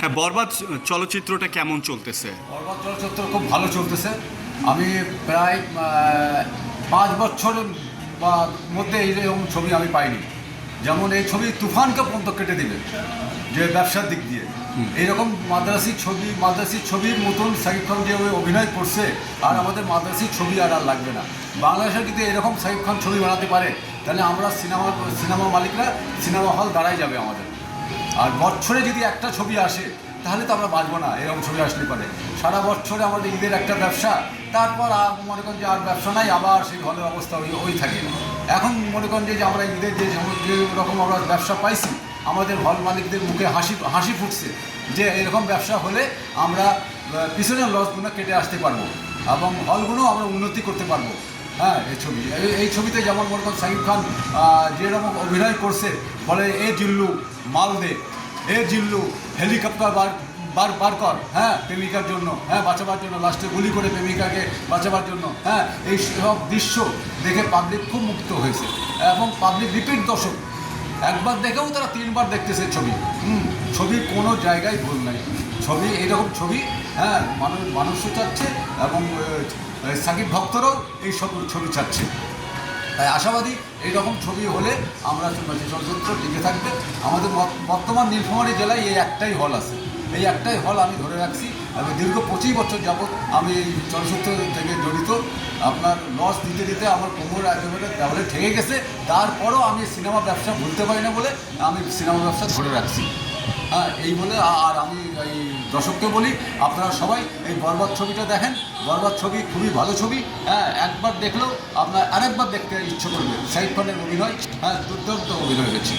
হ্যাঁ, বরবাদ চলচ্চিত্রটা কেমন চলতেছে? বরবাদ চলচ্চিত্র খুব ভালো চলতেছে। আমি প্রায় 5 বছরের মধ্যে এইরকম ছবি আমি পাইনি। যেমন এই ছবি তুফানকে পর্যন্ত কেটে দিবে যে ব্যবসার দিক দিয়ে। এইরকম মাদ্রাসি ছবির মতন শাকিব খান যে অভিনয় করছে, আর আমাদের মাদ্রাসি ছবি আর লাগবে না। বাংলাদেশে যদি এরকম শাকিব খান ছবি বানাতে পারে, তাহলে আমরা সিনেমা মালিকরা সিনেমা হল দাঁড়াই যাবে আমাদের। আর বছরে যদি একটা ছবি আসে, তাহলে তো আমরা বাঁচবো না। এরকম ছবি আসলে পারে সারা বছরে আমাদের ঈদের একটা ব্যবসা, তারপর মনে করেন যে আর ব্যবসা নাই, আবার সেই হলের অবস্থা ওই থাকে। এখন মনে করেন যে আমরা ঈদের যে রকম আমরা ব্যবসা পাইছি, আমাদের হল মালিকদের মুখে হাসি ফুটছে যে এরকম ব্যবসা হলে আমরা পিছনের লসগুলো কেটে আসতে পারবো এবং হলগুলো আমরা উন্নতি করতে পারবো। হ্যাঁ, এই ছবিতে যেমন মনে করেন শাকিব খান যেরকম অভিনয় করছে, বলে এ জিল্লু মাল দে, এ জিল্লু হেলিকপ্টার বার কর, হ্যাঁ, প্রেমিকার জন্য, হ্যাঁ, বাঁচাবার জন্য, লাস্টে গুলি করে প্রেমিকাকে বাঁচাবার জন্য। হ্যাঁ, এই সব দৃশ্য দেখে পাবলিক খুব মুগ্ধ হয়েছে এবং পাবলিক রিপিট দর্শক, একবার দেখেও তারা 3বার দেখতেছে ছবি। ছবির কোনো জায়গায় ভুল নাই। ছবি এইরকম ছবি, হ্যাঁ, মানুষও চাচ্ছে এবং সাকিব ভক্তরাও এই সব ছবি চাচ্ছে। তাই আশাবাদী এইরকম ছবি হলে আমরা চলচ্চিত্র টিকে থাকবে। আমাদের বর্তমান নীলফামারী জেলায় এই একটাই হল আছে, এই একটাই হল আমি ধরে রাখছি এবং দীর্ঘ 25 বছর যাবৎ আমি এই চলচ্চিত্র থেকে জড়িত। আপনার লস দিতে দিতে আমার কোমর একেবারে দেওয়ালে ঠেকে গেছে, তারপরও আমি সিনেমা ব্যবসা ভুলতে পারি না বলে আমি সিনেমা ব্যবসা ধরে রাখছি। হ্যাঁ, এই বলে আর আমি এই দর্শককে বলি, আপনারা সবাই এই বরবাদ ছবিটা দেখেন। বরবাদ ছবি খুবই ভালো ছবি। হ্যাঁ, একবার দেখলেও আপনার আরেকবার দেখতে ইচ্ছে করবে। শাকিব খানের অভিনয়, হ্যাঁ, দুর্দান্ত অভিনয় হয়েছে।